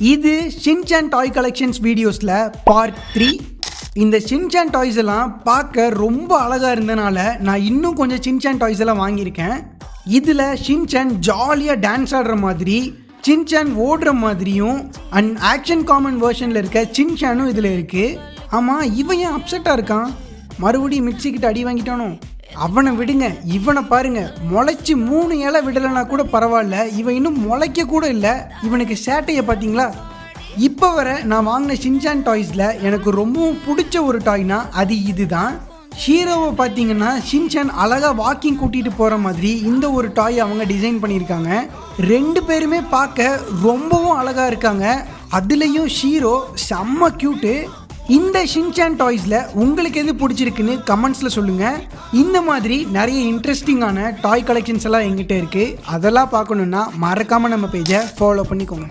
இது ஷின்சான் டாய் கலெக்ஷன்ஸ் வீடியோஸில் பார்ட் 3. இந்த ஷின்சான் டாய்ஸ் எல்லாம் பார்க்க ரொம்ப அழகாக இருந்தனால நான் இன்னும் கொஞ்சம் ஷின்சான் டாய்ஸ் எல்லாம் வாங்கியிருக்கேன். இதில் ஷின்சான் ஜாலியாக டான்ஸ் ஆடுற மாதிரி, ஷின்சான் ஓடுற மாதிரியும் அண்ட் ஆக்ஷன் காமன் வேர்ஷனில் இருக்க ஷின்சானும் இதில் இருக்குது. ஆமாம், இவன் ஏன் அப்செட்டாக இருக்கான்? மறுபடியும் மிக்சிக்கிட்ட அடி வாங்கிட்டானோ? அவனை விடுங்க, இவனை பாருங்க, முளைச்சி 3 இலை விடலைன்னா கூட பரவாயில்ல, இவன் இன்னும் முளைக்க கூட இல்லை. இவனுக்கு சேட்டையை பார்த்தீங்களா? இப்போ வர நான் வாங்கின ஷின்சான் டாய்ஸில் எனக்கு ரொம்பவும் பிடிச்ச ஒரு டாய்னா அது இதுதான். ஹீரோவை பார்த்தீங்கன்னா ஷின்சான் அழகாக வாக்கிங் கூட்டிகிட்டு போகிற மாதிரி இந்த ஒரு டாய் அவங்க டிசைன் பண்ணியிருக்காங்க. 2 பேருமே பார்க்க ரொம்பவும் அழகாக இருக்காங்க. அதுலேயும் ஹீரோ செம்ம க்யூட்டு. இந்த ஷின்சான் டாய்ஸில் உங்களுக்கு எது பிடிச்சிருக்குன்னு கமெண்ட்ஸில் சொல்லுங்கள். இந்த மாதிரி நிறைய இன்ட்ரெஸ்டிங்கான டாய் கலெக்ஷன்ஸ் எல்லாம் எங்கிட்ட இருக்குது. அதெல்லாம் பார்க்கணுன்னா மறக்காமல் நம்ம பேஜை ஃபாலோ பண்ணிக்கோங்க.